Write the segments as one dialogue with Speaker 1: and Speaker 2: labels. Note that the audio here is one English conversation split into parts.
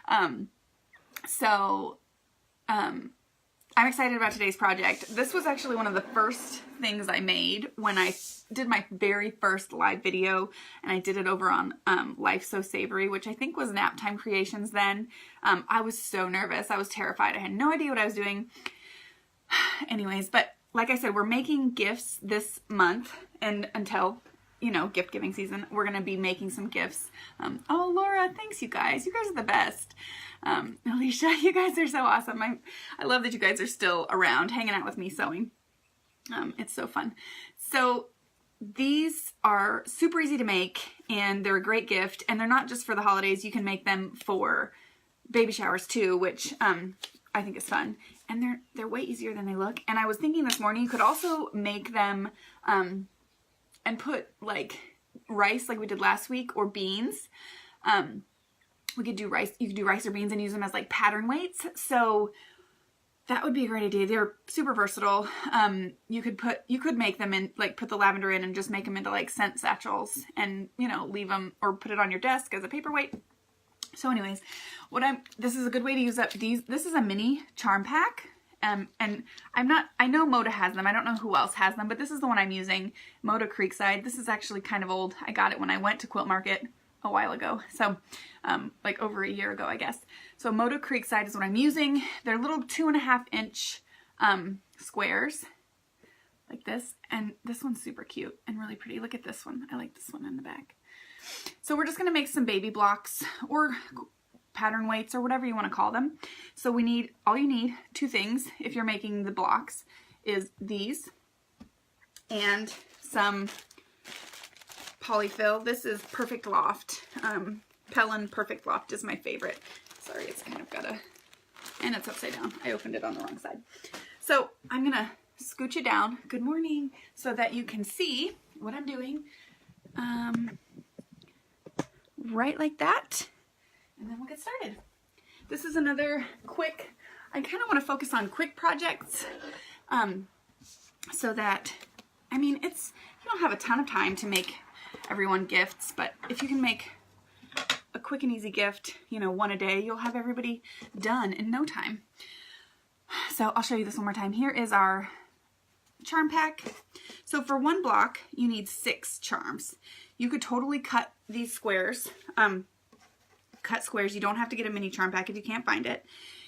Speaker 1: I'm excited about today's project. This was actually one of the first things I made when I did my very first live video, and I did it over on Life So Savory, which I think was Naptime Creations then. I was so nervous. I was terrified. I had no idea what I was doing. Anyways, but like I said, we're making gifts this month, and until, you know, gift giving season, we're going to be making some gifts. Oh, Laura, thanks you guys. You guys are the best. Alicia, you guys are so awesome. I love that you guys are still around hanging out with me sewing. It's so fun. So these are super easy to make, and they're a great gift, and they're not just for the holidays. You can make them for baby showers too, which I think is fun. And they're way easier than they look. And I was thinking this morning, you could also make them and put like rice like we did last week, or beans. We could do rice. You could do rice or beans and use them as like pattern weights. So that would be a great idea. They're super versatile. You could make them in, like, put the lavender in and just make them into like scent satchels, and, you know, leave them or put it on your desk as a paperweight. So anyways, this is a good way to use up these. This is a mini charm pack. And I know Moda has them. I don't know who else has them, but this is the one I'm using. Moda Creekside. This is actually kind of old. I got it when I went to Quilt Market a while ago. So, like over a year ago, I guess. So Moda Creekside is what I'm using. They're little 2.5 inch, squares like this. And this one's super cute and really pretty. Look at this one. I like this one in the back. So we're just going to make some baby blocks or pattern weights or whatever you want to call them. So all you need, two things if you're making the blocks, is these and some polyfill. This is Perfect Loft. Pellon Perfect Loft is my favorite. Sorry, it's kind of and it's upside down. I opened it on the wrong side. So I'm gonna scooch it down, good morning, so that you can see what I'm doing. Right like that. And then we'll get started. This is another quick, I kind of want to focus on quick projects, so that, I mean, you don't have a ton of time to make everyone gifts, but if you can make a quick and easy gift, you know, one a day, you'll have everybody done in no time. So I'll show you this one more time. Here is our charm pack. So for one block, you need 6 charms. You could totally cut these squares, cut squares. You don't have to get a mini charm pack if you can't find it.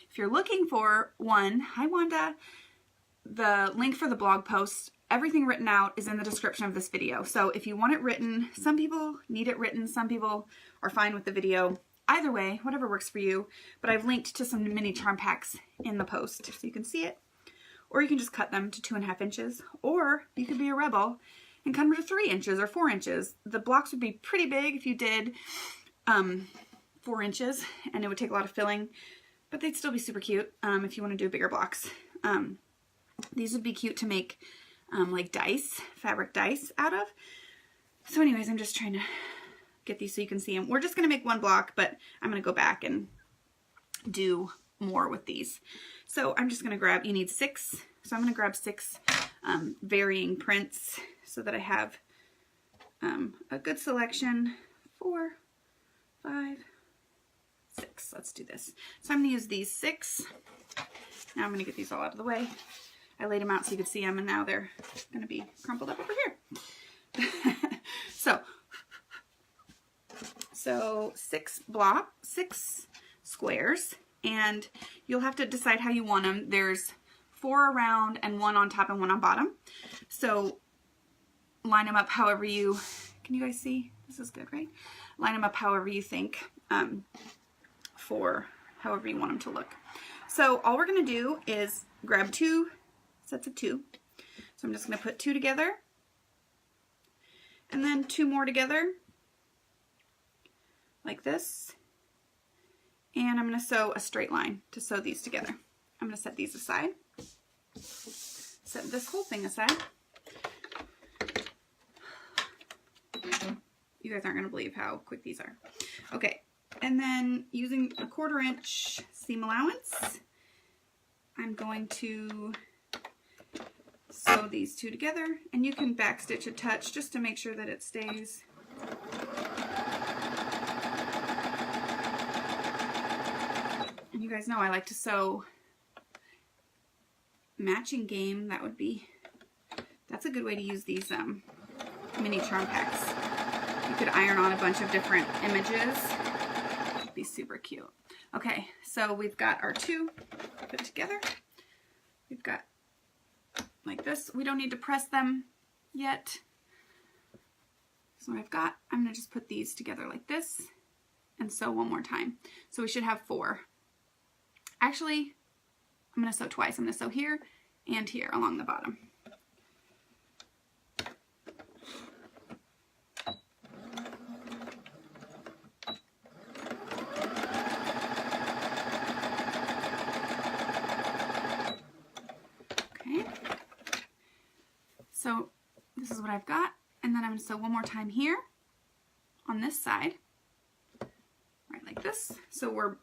Speaker 1: If you're looking for one, hi Wanda, the link for the blog post, everything written out, is in the description of this video. So if you want it written, some people need it written, some people are fine with the video. Either way, whatever works for you. But I've linked to some mini charm packs in the post so you can see it. Or you can just cut them to 2.5 inches. Or you could be a rebel and cut them to 3 inches or 4 inches. The blocks would be pretty big if you did 4 inches, and it would take a lot of filling, but they'd still be super cute if you want to do bigger blocks. These would be cute to make like dice, fabric dice out of. So anyways, I'm just trying to get these so you can see them. We're just going to make one block, but I'm going to go back and do more with these. So I'm just going to grab, you need 6. So I'm going to grab 6 varying prints so that I have a good selection. 4, 5, 6. Let's do this. So I'm going to use these 6. Now I'm going to get these all out of the way. I laid them out so you could see them, and now they're going to be crumpled up over here. So 6 squares, and you'll have to decide how you want them. There's 4 around and 1 on top and 1 on bottom. So line them up however you, can you guys see? This is good, right? Line them up however you think, for however you want them to look. So all we're going to do is grab 2 sets of 2. So I'm just going to put 2 together, and then 2 more together like this, and I'm going to sew a straight line to sew these together. I'm going to set these aside, set this whole thing aside. You guys aren't going to believe how quick these are. Okay, and then using a 1/4 inch seam allowance, I'm going to sew these 2 together, and you can backstitch a touch just to make sure that it stays. you guys know I like to sew matching game. That's a good way to use these mini charm packs. You could iron on a bunch of different images. It'd be super cute. Okay, so we've got our two put together. We've got like this. We don't need to press them yet. So what I've got, I'm gonna just put these together like this and sew one more time. So we should have 4. Actually, I'm gonna sew twice. I'm gonna sew here and here along the bottom. Okay. So this is what I've got. And then I'm gonna sew one more time here on this side, right like this. So we're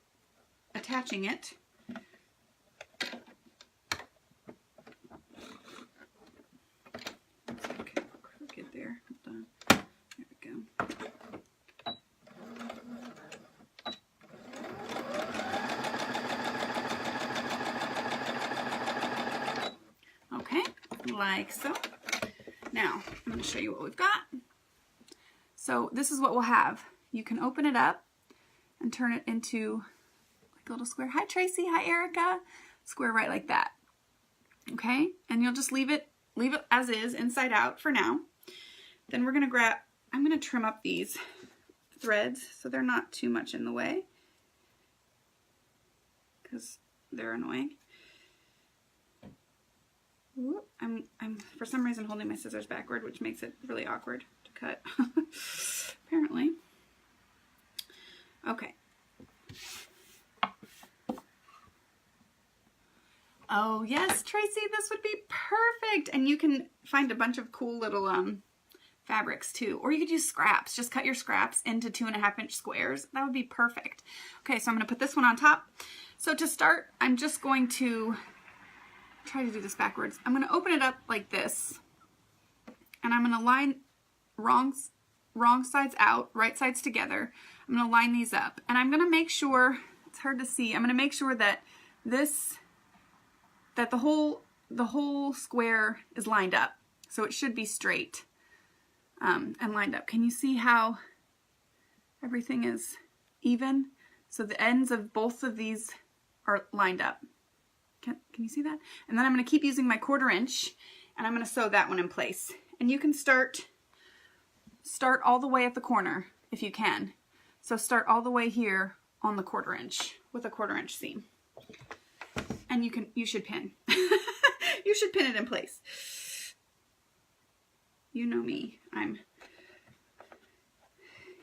Speaker 1: attaching it. It's like crooked there. Hold on. There we go. Okay, like so. Now, I'm going to show you what we've got. So this is what we'll have. You can open it up and turn it into like a little square. Hi, Tracy. Hi, Erica. Square right like that. Okay? And you'll just leave it as is, inside out for now. Then we're going to I'm going to trim up these threads so they're not too much in the way because they're annoying. I'm for some reason holding my scissors backward, which makes it really awkward to cut, apparently. Okay. Oh yes, Tracy, this would be perfect. And you can find a bunch of cool little fabrics too, or you could use scraps. Just cut your scraps into 2.5-inch squares. That would be perfect. Okay, so I'm going to put this one on top. So to start, I'm just going to try to do this backwards. I'm going to open it up like this, and I'm going to line wrong sides out, right sides together. I'm going to line these up, and I'm going to make sure, it's hard to see, I'm going to make sure that the whole square is lined up. So it should be straight and lined up. Can you see how everything is even? So the ends of both of these are lined up. Can you see that? And then I'm going to keep using my 1/4 inch, and I'm going to sew that one in place. And you can start all the way at the corner if you can. So start all the way here on the 1/4 inch with a 1/4 inch seam. And you should pin. You should pin it in place. You know me. And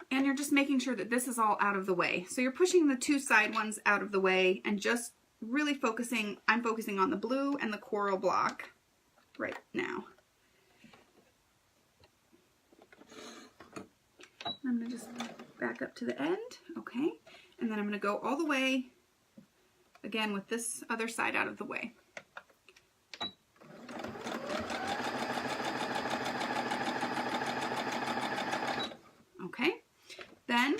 Speaker 1: you're just making sure that this is all out of the way. So you're pushing the 2 side ones out of the way and just really focusing, I'm focusing on the blue and the coral block right now. I'm going to just back up to the end, okay? And then I'm going to go all the way, again, with this other side out of the way. Okay, then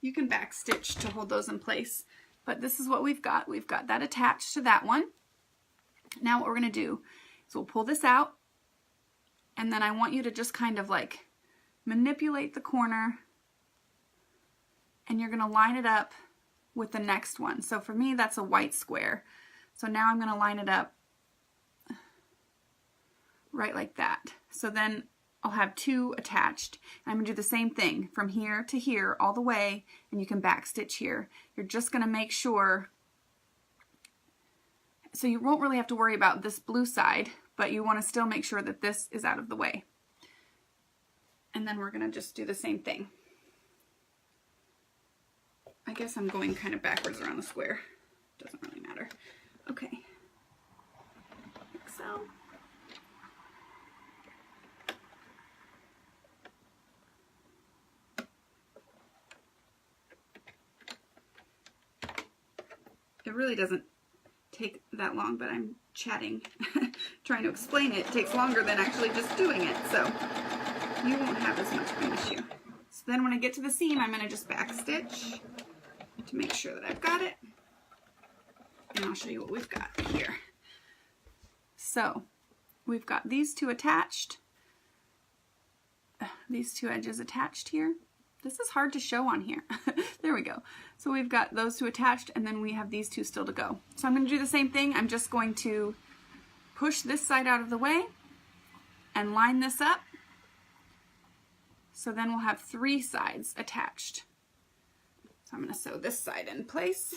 Speaker 1: you can back stitch to hold those in place, but this is what we've got. We've got that attached to that one. Now what we're going to do is we'll pull this out, and then I want you to just kind of like manipulate the corner, and you're going to line it up with the next one. So for me, that's a white square. So now I'm going to line it up right like that. So then I'll have 2 attached. And I'm going to do the same thing from here to here all the way, and you can back stitch here. You're just going to make sure, so you won't really have to worry about this blue side, but you want to still make sure that this is out of the way. And then we're going to just do the same thing. I guess I'm going kind of backwards around the square. Doesn't really matter. Okay. Like so. It really doesn't take that long, but I'm chatting, trying to explain it. It takes longer than actually just doing it, so you won't have as much of an issue. So then when I get to the seam, I'm going to just back stitch to make sure that I've got it. And I'll show you what we've got here. So we've got these two attached, these two edges attached here. This is hard to show on here. There we go. So we've got those two attached, and then we have these two still to go. So I'm going to do the same thing. I'm just going to push this side out of the way and line this up. So then we'll have 3 sides attached. So I'm going to sew this side in place.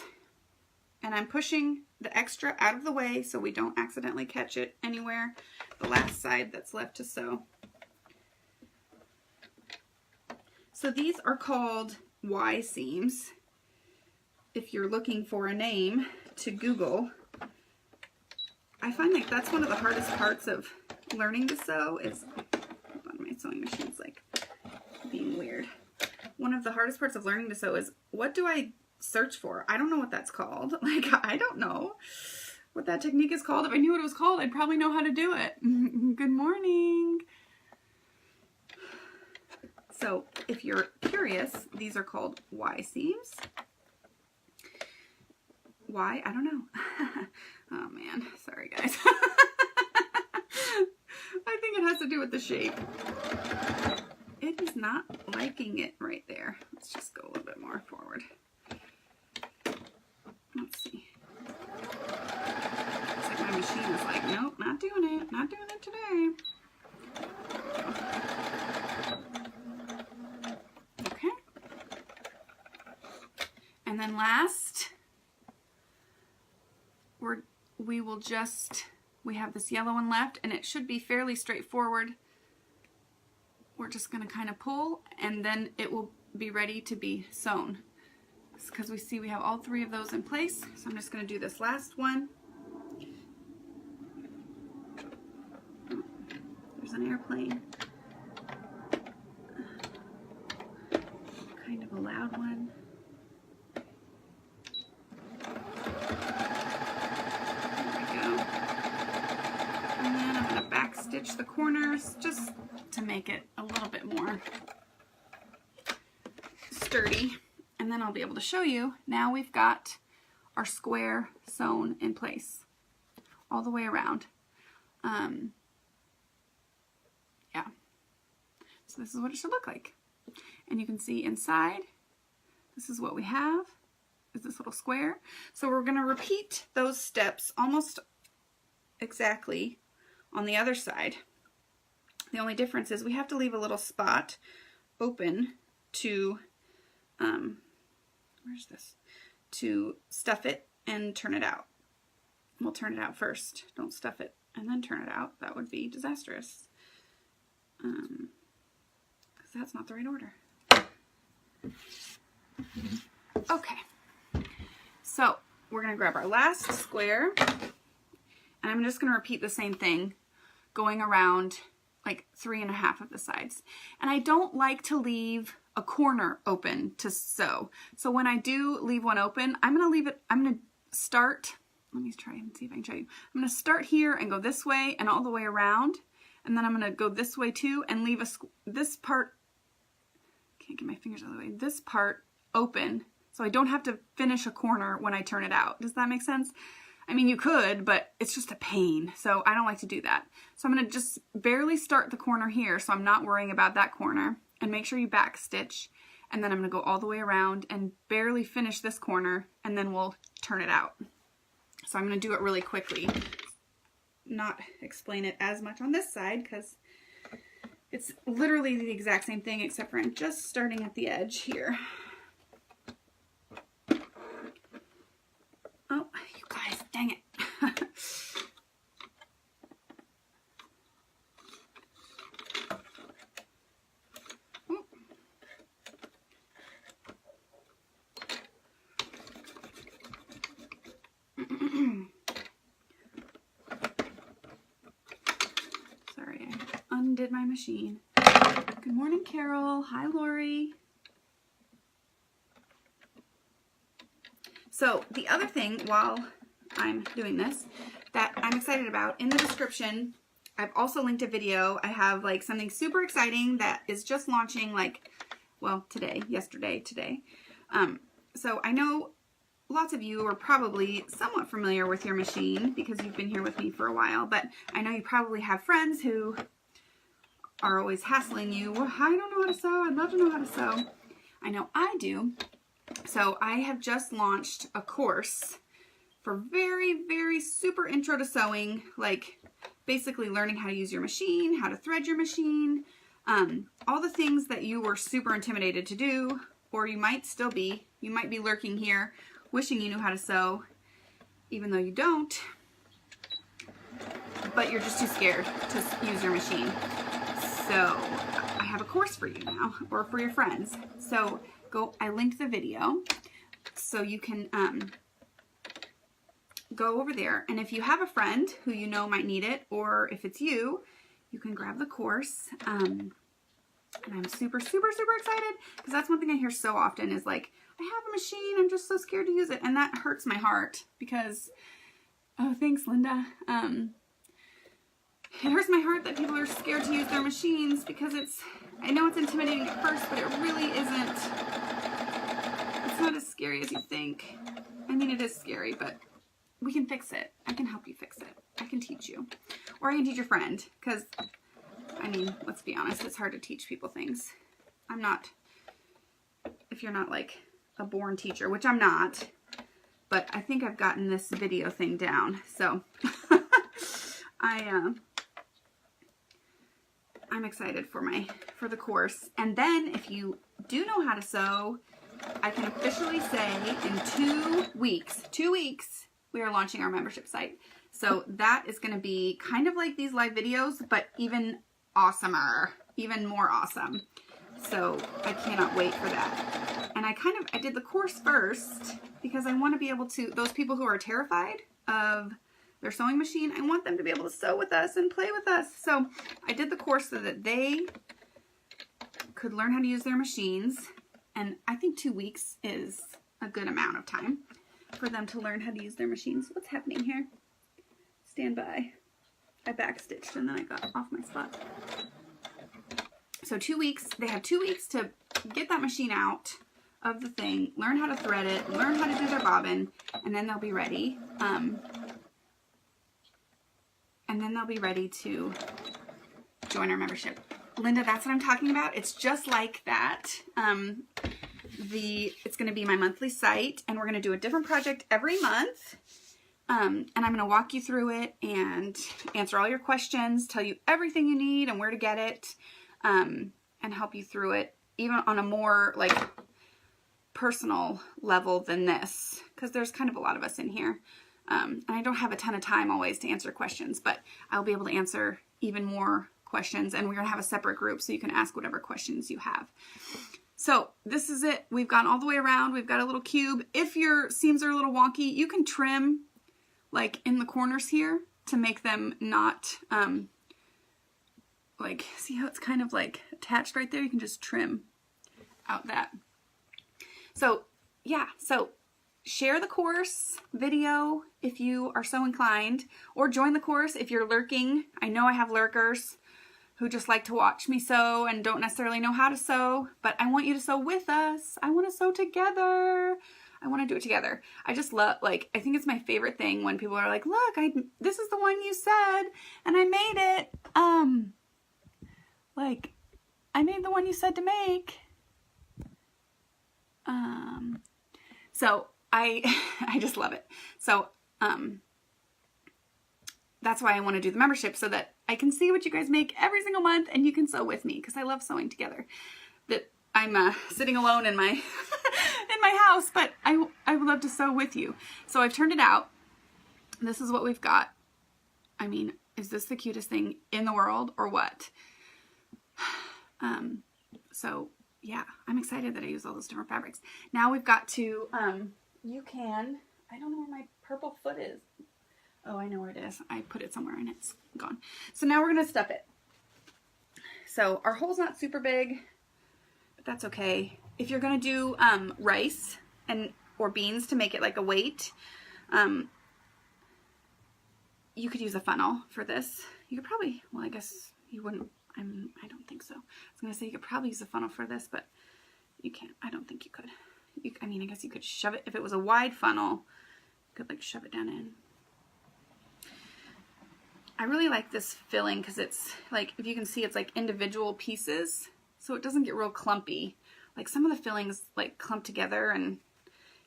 Speaker 1: And I'm pushing the extra out of the way so we don't accidentally catch it anywhere. The last side that's left to sew. So these are called Y seams. If you're looking for a name to Google, I find like that's one of the hardest parts of learning to sew is, hold on, my sewing machine's like being weird. One of the hardest parts of learning to sew is, what do I search for? I don't know what that's called. Like, I don't know what that technique is called. If I knew what it was called, I'd probably know how to do it. Good morning. So if you're curious, these are called Y seams. Why? I don't know. Oh man, sorry guys. I think it has to do with the shape. It is not liking it right there. Let's just go a little bit more forward. Let's see. It's like my machine is like, nope, not doing it. Not doing it today. Okay. And then last, we have this yellow one left, and it should be fairly straightforward. We're just going to kind of pull, and then it will be ready to be sewn. Because we see we have all 3 of those in place. So I'm just going to do this last one. There's an airplane. Kind of a loud one. There we go. And then I'm going to back stitch the corners just to make it a little bit more sturdy. And then I'll be able to show you, now we've got our square sewn in place all the way around. Yeah. So this is what it should look like. And you can see inside, this is what we have, is this little square. So we're going to repeat those steps almost exactly on the other side. The only difference is we have to leave a little spot open to where's this? To stuff it and turn it out. We'll turn it out first. Don't stuff it and then turn it out. That would be disastrous. Because that's not the right order. Okay. So we're going to grab our last square, and I'm just going to repeat the same thing, going around like 3.5 of the sides. And I don't like to leave a corner open to sew. So when I do leave one open, I'm going to leave it, I'm going to start, let me try and see if I can show you. I'm going to start here and go this way and all the way around. And then I'm going to go this way too and leave this part, can't get my fingers out of the way, this part open. So I don't have to finish a corner when I turn it out. Does that make sense? I mean, you could, but it's just a pain. So I don't like to do that. So I'm going to just barely start the corner here so I'm not worrying about that corner. And make sure you back stitch, and then I'm going to go all the way around and barely finish this corner, and then we'll turn it out. So I'm going to do it really quickly, not explain it as much on this side because it's literally the exact same thing except for I'm just starting at the edge here. Oh, you guys, dang it. Sorry, I undid my machine. Good morning, Carol. Hi, Lori. So the other thing while I'm doing this that I'm excited about, in the description, I've also linked a video. I have like something super exciting that is just launching like well, yesterday, today. So I know lots of you are probably somewhat familiar with your machine because you've been here with me for a while, but I know you probably have friends who are always hassling you. Well, I don't know how to sew. I'd love to know how to sew. I know I do. So I have just launched a course for very, very super intro to sewing, like basically learning how to use your machine, how to thread your machine, all the things that you were super intimidated to do, or you might still be. You might be lurking here wishing you knew how to sew, even though you don't, but you're just too scared to use your machine. So I have a course for you now, or for your friends. So I linked the video so you can go over there, and if you have a friend who you know might need it, or if it's you, you can grab the course. And I'm super, super, super excited because that's one thing I hear so often is like, I have a machine, I'm just so scared to use it, and that hurts my heart because, oh, thanks, Linda. It hurts my heart that people are scared to use their machines because I know it's intimidating at first, but it really isn't. It's not as scary as you think. I mean, it is scary, but we can fix it. I can help you fix it. I can teach you. Or I can teach your friend because, I mean, let's be honest, it's hard to teach people things. If you're not like a born teacher, which I'm not, but I think I've gotten this video thing down. So I'm excited for the course. And then if you do know how to sew, I can officially say in 2 weeks, we are launching our membership site. So that is going to be kind of like these live videos, but even awesomer, even more awesome. So I cannot wait for that. And I did the course first because I want to be able to, those people who are terrified of their sewing machine, I want them to be able to sew with us and play with us. So I did the course so that they could learn how to use their machines. And I think 2 weeks is a good amount of time for them to learn how to use their machines. What's happening here? Stand by. I backstitched and then I got off my spot. So 2 weeks, they have 2 weeks to get that machine out of the thing, learn how to thread it, learn how to do their bobbin, and then they'll be ready. And then they'll be ready to join our membership. Linda, that's what I'm talking about. It's just like that. It's going to be my monthly site, and we're going to do a different project every month. And I'm going to walk you through it and answer all your questions, tell you everything you need and where to get it, and help you through it, even on a more like personal level than this, because there's kind of a lot of us in here. And I don't have a ton of time always to answer questions, but I'll be able to answer even more questions, and we're going to have a separate group so you can ask whatever questions you have. So this is it. We've gone all the way around. We've got a little cube. If your seams are a little wonky, you can trim like in the corners here to make them not, like, see how it's kind of like attached right there? You can just trim out that. So yeah, so share the course video if you are so inclined, or join the course if you're lurking. I know I have lurkers who just like to watch me sew and don't necessarily know how to sew, but I want you to sew with us. I want to sew together. I want to do it together. I just love, like, I think it's my favorite thing when people are like, look, this is the one you said, and I made it. Like, I made the one you said to make. So I just love it. So, that's why I want to do the membership, so that I can see what you guys make every single month and you can sew with me, because I love sewing together. That I'm sitting alone in my in my house, but I would love to sew with you. So I've turned it out. This is what we've got. I mean, is this the cutest thing in the world or what? So yeah, I'm excited that I use all those different fabrics. Now we've got to, I don't know where my purple foot is. Oh, I know where it is. I put it somewhere and it's gone. So now we're going to stuff it. So our hole's not super big, but that's okay. If you're going to do rice or beans to make it like a weight, you could use a funnel for this. You could probably, well, I guess you wouldn't, I don't think so. I was going to say you could probably use a funnel for this, but you can't. I don't think you could. I mean, I guess you could shove it. If it was a wide funnel, you could like shove it down in. I really like this filling because it's like, if you can see, it's like individual pieces. So it doesn't get real clumpy. Like some of the fillings like clump together, and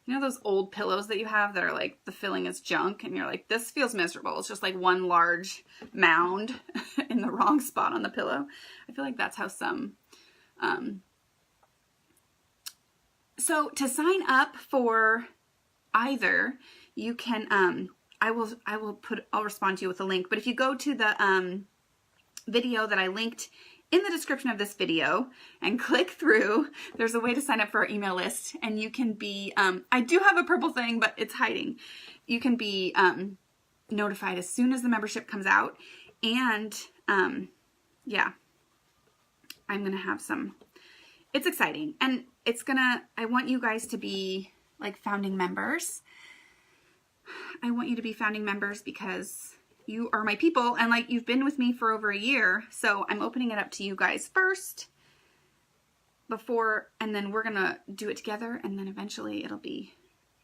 Speaker 1: you know those old pillows that you have that are like the filling is junk and you're like, this feels miserable. It's just like one large mound in the wrong spot on the pillow. I feel like that's how some, so to sign up for either, you can, I'll respond to you with a link, but if you go to the video that I linked in the description of this video and click through, there's a way to sign up for our email list, and you can be, I do have a purple thing, but it's hiding. You can be notified as soon as the membership comes out, and yeah, I'm gonna have some, it's exciting, and I want you guys to be like founding members. I want you to be founding members because you are my people, and like you've been with me for over a year, so I'm opening it up to you guys first and then we're gonna do it together, and then eventually it'll be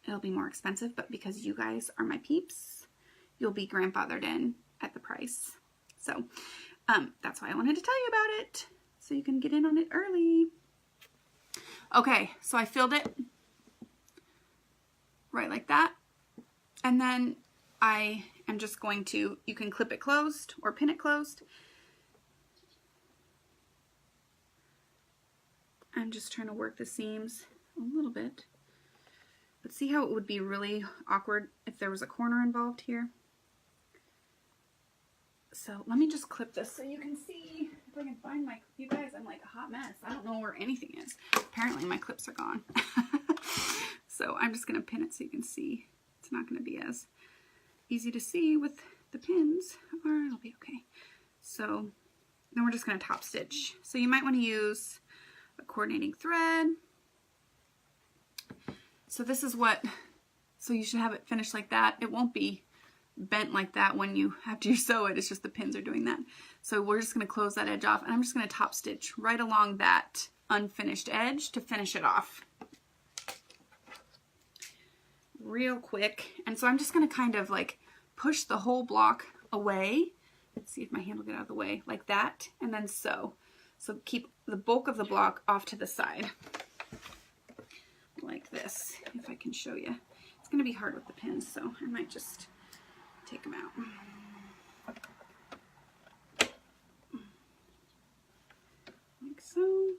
Speaker 1: more expensive, but because you guys are my peeps, you'll be grandfathered in at the price. So that's why I wanted to tell you about it, so you can get in on it early. Okay, so I filled it right like that, and then I am just going to, you can clip it closed or pin it closed. I'm just trying to work the seams a little bit. But see how it would be really awkward if there was a corner involved here? So let me just clip this so you can see if I can find my, you guys, I'm like a hot mess. I don't know where anything is. Apparently my clips are gone. So I'm just going to pin it so you can see. It's not going to be as easy to see with the pins, or it'll be okay. So then we're just going to top stitch. So you might want to use a coordinating thread. So this is what, so you should have it finished like that. It won't be bent like that after you sew it. It's just the pins are doing that. So we're just going to close that edge off, and I'm just going to top stitch right along that unfinished edge to finish it off real quick. And so I'm just going to kind of like push the whole block away. Let's see if my hand will get out of the way, like that, and then sew. So keep the bulk of the block off to the side, like this, if I can show you. It's going to be hard with the pins, so I might just take them out. Like so.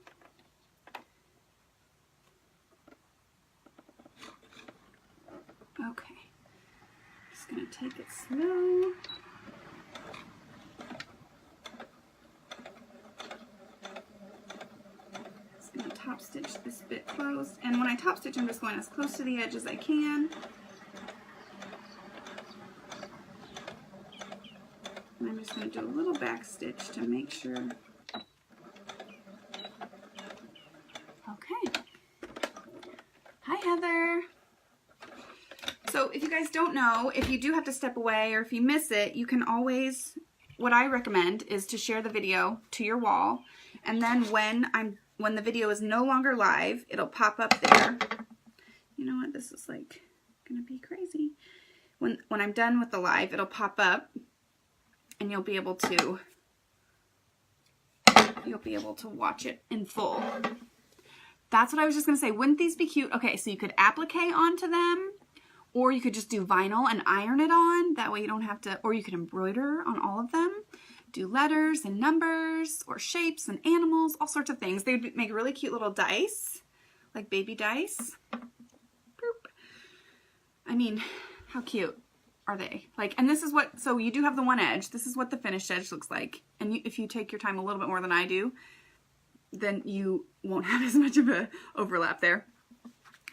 Speaker 1: Okay. Just going to take it slow. Just going to top stitch this bit closed. And when I top stitch, I'm just going as close to the edge as I can. And I'm just going to do a little back stitch to make sure. Okay. Hi, Heather. So if you guys don't know, if you do have to step away or if you miss it, you can always, what I recommend is to share the video to your wall, and then when the video is no longer live, it'll pop up there. You know what, this is like gonna be crazy. When I'm done with the live, it'll pop up and you'll be able to watch it in full. That's what I was just gonna say. Wouldn't these be cute? Okay, so you could applique onto them, or you could just do vinyl and iron it on. That way you don't have to, or you could embroider on all of them. Do letters and numbers or shapes and animals, all sorts of things. They would make really cute little dice, like baby dice. Boop. I mean, how cute are they? Like, and this is what, so you do have the one edge. This is what the finished edge looks like. And if you take your time a little bit more than I do, then you won't have as much of a overlap there.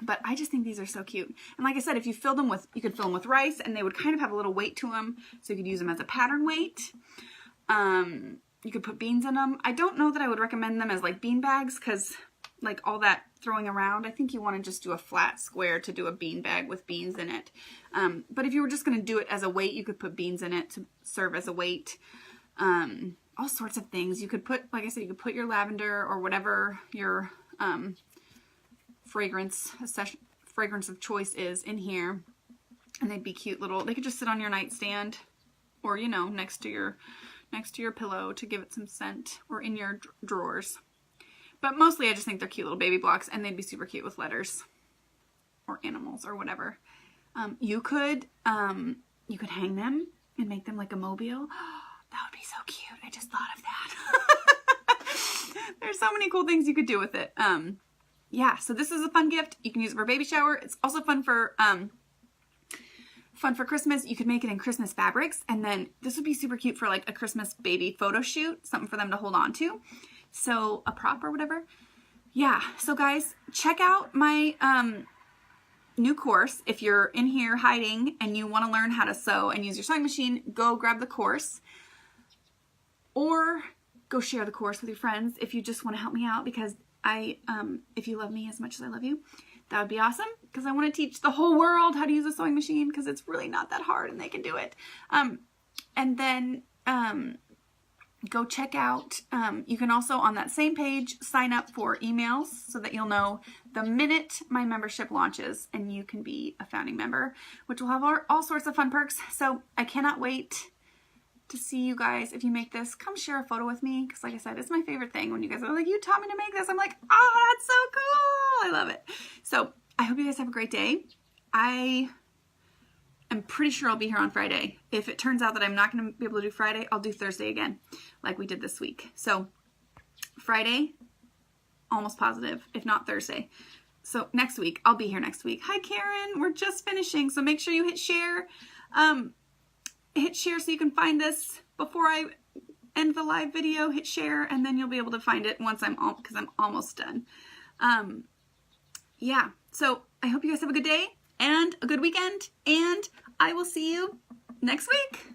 Speaker 1: But I just think these are so cute. And like I said, if you fill them with, you could fill them with rice, and they would kind of have a little weight to them. So you could use them as a pattern weight. You could put beans in them. I don't know that I would recommend them as like bean bags, because like all that throwing around, I think you want to just do a flat square to do a bean bag with beans in it. But if you were just going to do it as a weight, you could put beans in it to serve as a weight. All sorts of things. You could put, like I said, you could put your lavender or whatever your fragrance of choice is in here. And they'd be cute little, they could just sit on your nightstand or, you know, next to your pillow to give it some scent, or in your drawers. But mostly I just think they're cute little baby blocks, and they'd be super cute with letters or animals or whatever. You could hang them and make them like a mobile. That would be so cute. I just thought of that. There's so many cool things you could do with it. Yeah, so this is a fun gift. You can use it for baby shower. It's also fun for Christmas. You could make it in Christmas fabrics, and then this would be super cute for like a Christmas baby photo shoot, something for them to hold on to. So a prop or whatever. Yeah, so guys, check out my new course. If you're in here hiding and you want to learn how to sew and use your sewing machine, go grab the course, or go share the course with your friends if you just want to help me out, because if you love me as much as I love you, that would be awesome, because I want to teach the whole world how to use a sewing machine, because it's really not that hard and they can do it. And then go check out, you can also on that same page sign up for emails so that you'll know the minute my membership launches, and you can be a founding member, which will have all sorts of fun perks. So I cannot wait to see you guys. If you make this, come share a photo with me, because like I said, it's my favorite thing when you guys are like, you taught me to make this. I'm like, oh, that's so cool. I love it. So I hope you guys have a great day. I'm pretty sure I'll be here on Friday. If it turns out that I'm not going to be able to do Friday, I'll do Thursday again, like we did this week. So Friday, almost positive, if not Thursday. So next week, I'll be here next week. Hi, Karen. We're just finishing, so make sure you hit share. Hit share so you can find this before I end the live video. Hit share, and then you'll be able to find it once because I'm almost done. Yeah, so I hope you guys have a good day and a good weekend, and I will see you next week.